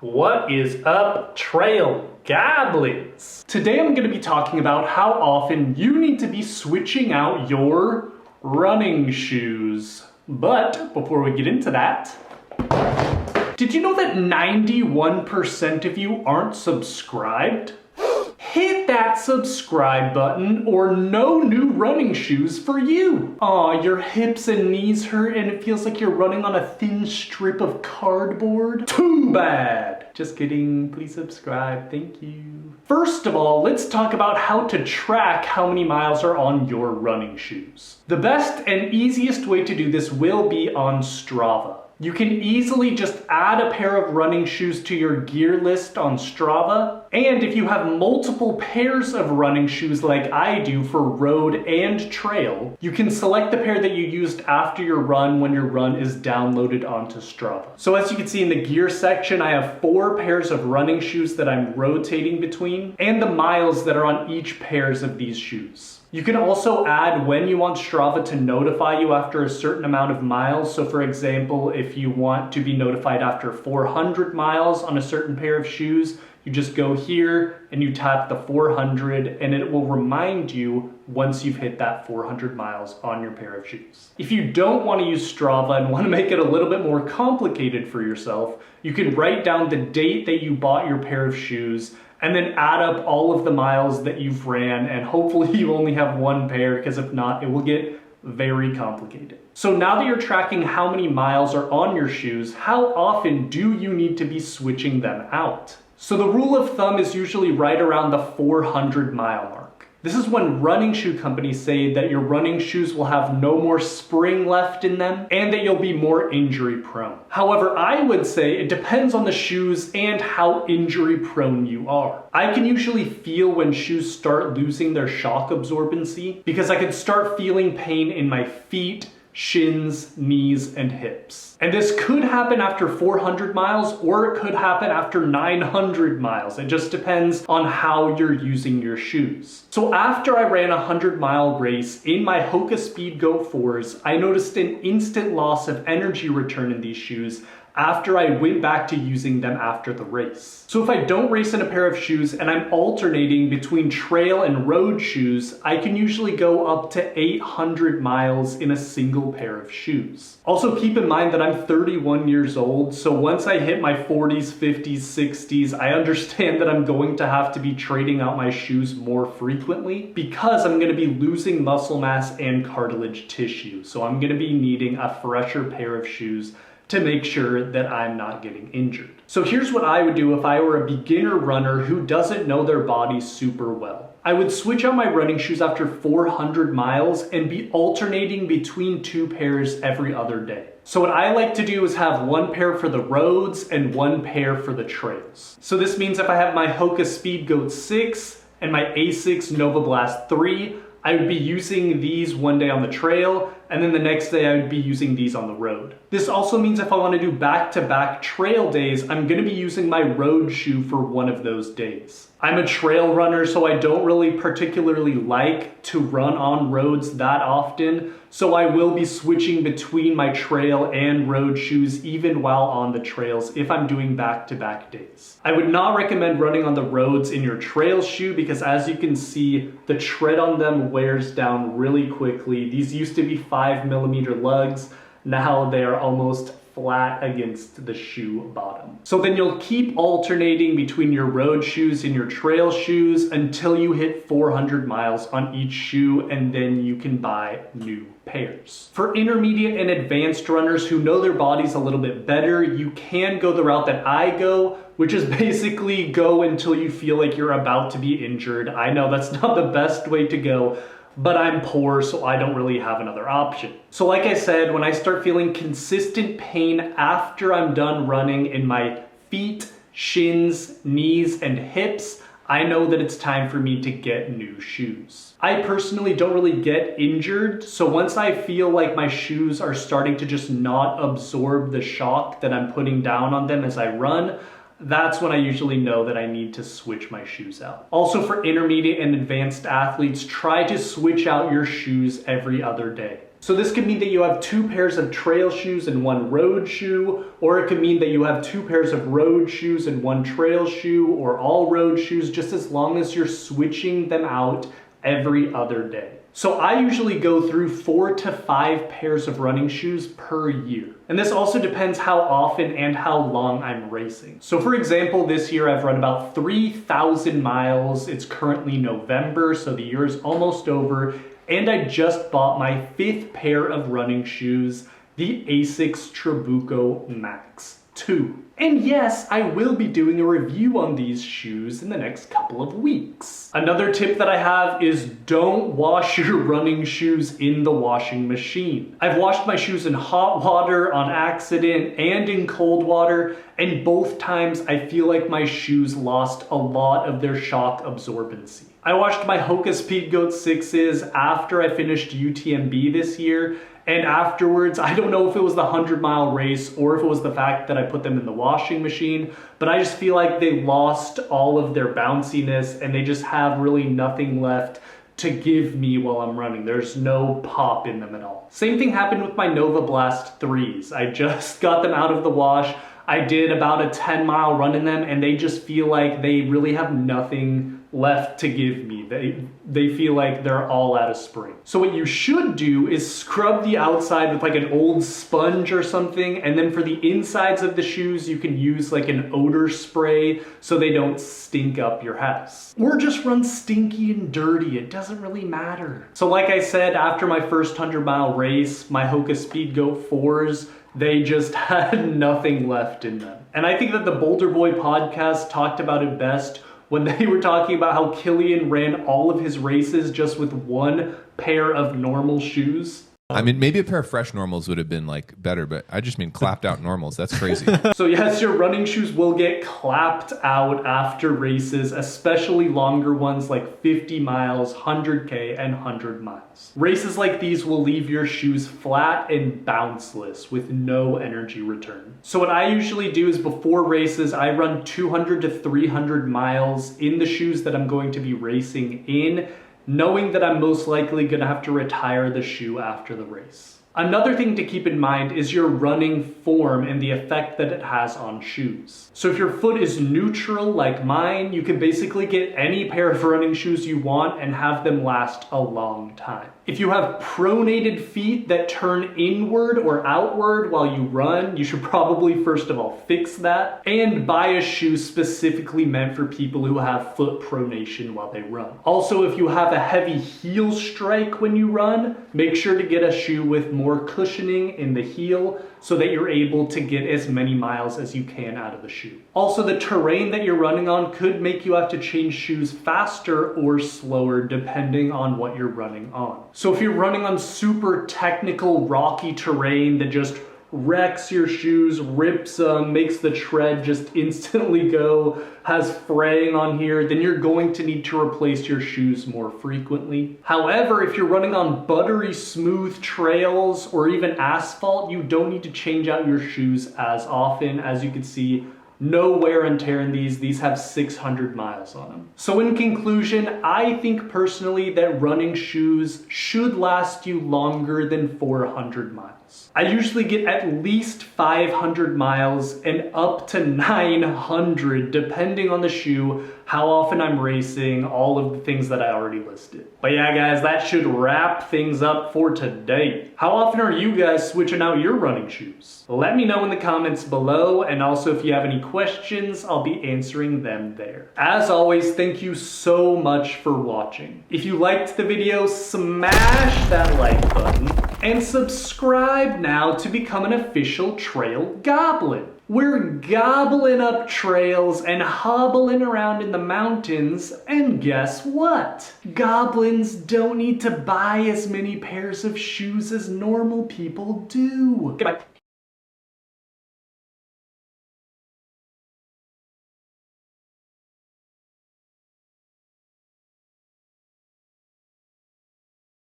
What is up, trail goblins? Today I'm going to be talking about how often you need to be switching out your running shoes. But before we get into that, did you know that 91% of you aren't subscribed? Hit that subscribe button or no new running shoes for you. Aw, your hips and knees hurt and it feels like you're running on a thin strip of cardboard? Too bad. Just kidding, please subscribe, thank you. First of all, let's talk about how to track how many miles are on your running shoes. The best and easiest way to do this will be on Strava. You can easily just add a pair of running shoes to your gear list on Strava. And if you have multiple pairs of running shoes like I do for road and trail, you can select the pair that you used after your run when your run is downloaded onto Strava. So as you can see in the gear section, I have 4 pairs of running shoes that I'm rotating between and the miles that are on each pairs of these shoes. You can also add when you want Strava to notify you after a certain amount of miles. So for example, if you want to be notified after 400 miles on a certain pair of shoes, you just go here and you tap the 400 and it will remind you once you've hit that 400 miles on your pair of shoes. If you don't want to use Strava and want to make it a little bit more complicated for yourself, you can write down the date that you bought your pair of shoes and then add up all of the miles that you've ran, and hopefully you only have one pair, because if not, it will get very complicated. So now that you're tracking how many miles are on your shoes, how often do you need to be switching them out? So the rule of thumb is usually right around the 400 mile mark. This is when running shoe companies say that your running shoes will have no more spring left in them and that you'll be more injury prone. However, I would say it depends on the shoes and how injury prone you are. I can usually feel when shoes start losing their shock absorbency because I can start feeling pain in my feet, shins, knees, and hips. And this could happen after 400 miles or it could happen after 900 miles. It just depends on how you're using your shoes. So after I ran a 100-mile race in my Hoka Speed Goat 4s, I noticed an instant loss of energy return in these shoes after I went back to using them after the race. So if I don't race in a pair of shoes and I'm alternating between trail and road shoes, I can usually go up to 800 miles in a single pair of shoes. Also keep in mind that I'm 31 years old, so once I hit my 40s, 50s, 60s, I understand that I'm going to have to be trading out my shoes more frequently because I'm going to be losing muscle mass and cartilage tissue. So I'm going to be needing a fresher pair of shoes to make sure that I'm not getting injured. So here's what I would do if I were a beginner runner who doesn't know their body super well. I would switch out my running shoes after 400 miles and be alternating between 2 pairs every other day. So what I like to do is have 1 pair for the roads and 1 pair for the trails. So this means if I have my Hoka Speed Goat 6 and my Asics Nova Blast 3, I would be using these one day on the trail, and then the next day I would be using these on the road. This also means if I want to do back-to-back trail days, I'm going to be using my road shoe for one of those days. I'm a trail runner, so I don't really particularly like to run on roads that often, so I will be switching between my trail and road shoes even while on the trails if I'm doing back-to-back days. I would not recommend running on the roads in your trail shoe because as you can see, the tread on them wears down really quickly. These used to be 5mm lugs. Now they are almost flat against the shoe bottom. So then you'll keep alternating between your road shoes and your trail shoes until you hit 400 miles on each shoe, and then you can buy new pairs. For intermediate and advanced runners who know their bodies a little bit better, you can go the route that I go, which is basically go until you feel like you're about to be injured. I know that's not the best way to go, but I'm poor, so I don't really have another option. So like I said, when I start feeling consistent pain after I'm done running in my feet, shins, knees, and hips, I know that it's time for me to get new shoes. I personally don't really get injured, so once I feel like my shoes are starting to just not absorb the shock that I'm putting down on them as I run, that's when I usually know that I need to switch my shoes out. Also for intermediate and advanced athletes, try to switch out your shoes every other day. So this could mean that you have 2 pairs of trail shoes and 1 road shoe, or it could mean that you have 2 pairs of road shoes and 1 trail shoe, or all road shoes, just as long as you're switching them out every other day. So I usually go through 4 to 5 pairs of running shoes per year. And this also depends how often and how long I'm racing. So for example, this year I've run about 3,000 miles. It's currently November, so the year is almost over. And I just bought my 5th pair of running shoes, the Asics Trabuco Max 2. And yes, I will be doing a review on these shoes in the next couple of weeks. Another tip that I have is don't wash your running shoes in the washing machine. I've washed my shoes in hot water on accident and in cold water, and both times I feel like my shoes lost a lot of their shock absorbency. I washed my Hoka Speedgoat 6s after I finished UTMB this year, and afterwards, I don't know if it was the 100-mile race or if it was the fact that I put them in the washing machine, but I just feel like they lost all of their bounciness and they just have really nothing left to give me while I'm running. There's no pop in them at all. Same thing happened with my Nova Blast 3s. I just got them out of the wash. I did about a 10-mile run in them and they just feel like they really have nothing left to give me. They feel like they're all out of spring. So what you should do is scrub the outside with like an old sponge or something, and then for the insides of the shoes you can use like an odor spray so they don't stink up your house. Or just run stinky and dirty, it doesn't really matter. So like I said, after my first 100-mile race, my Hoka Speedgoat 4s, they just had nothing left in them. And I think that the Boulder Boy podcast talked about it best when they were talking about how Killian ran all of his races just with 1 pair of normal shoes. I mean, maybe a pair of fresh normals would have been like better, but I just mean clapped out normals. That's crazy. So yes, your running shoes will get clapped out after races, especially longer ones like 50 miles, 100K, and 100 miles. Races like these will leave your shoes flat and bounceless with no energy return. So what I usually do is before races, I run 200 to 300 miles in the shoes that I'm going to be racing in, knowing that I'm most likely gonna have to retire the shoe after the race. Another thing to keep in mind is your running form and the effect that it has on shoes. So if your foot is neutral like mine, you can basically get any pair of running shoes you want and have them last a long time. If you have pronated feet that turn inward or outward while you run, you should probably first of all fix that and buy a shoe specifically meant for people who have foot pronation while they run. Also, if you have a heavy heel strike when you run, make sure to get a shoe with more cushioning in the heel so that you're able to get as many miles as you can out of the shoe. Also, the terrain that you're running on could make you have to change shoes faster or slower depending on what you're running on. So if you're running on super technical rocky terrain that just wrecks your shoes, rips them, makes the tread just instantly go, has fraying on here, then you're going to need to replace your shoes more frequently. However, if you're running on buttery smooth trails or even asphalt, you don't need to change out your shoes as often. As you can see, no wear and tear in these. These have 600 miles on them. So in conclusion, I think personally that running shoes should last you longer than 400 miles. I usually get at least 500 miles and up to 900 depending on the shoe, how often I'm racing, all of the things that I already listed. But yeah guys, that should wrap things up for today. How often are you guys switching out your running shoes? Let me know in the comments below, and also if you have any questions, I'll be answering them there. As always, thank you so much for watching. If you liked the video, smash that like button and subscribe now to become an official trail goblin. We're gobbling up trails and hobbling around in the mountains, and guess what? Goblins don't need to buy as many pairs of shoes as normal people do. Goodbye.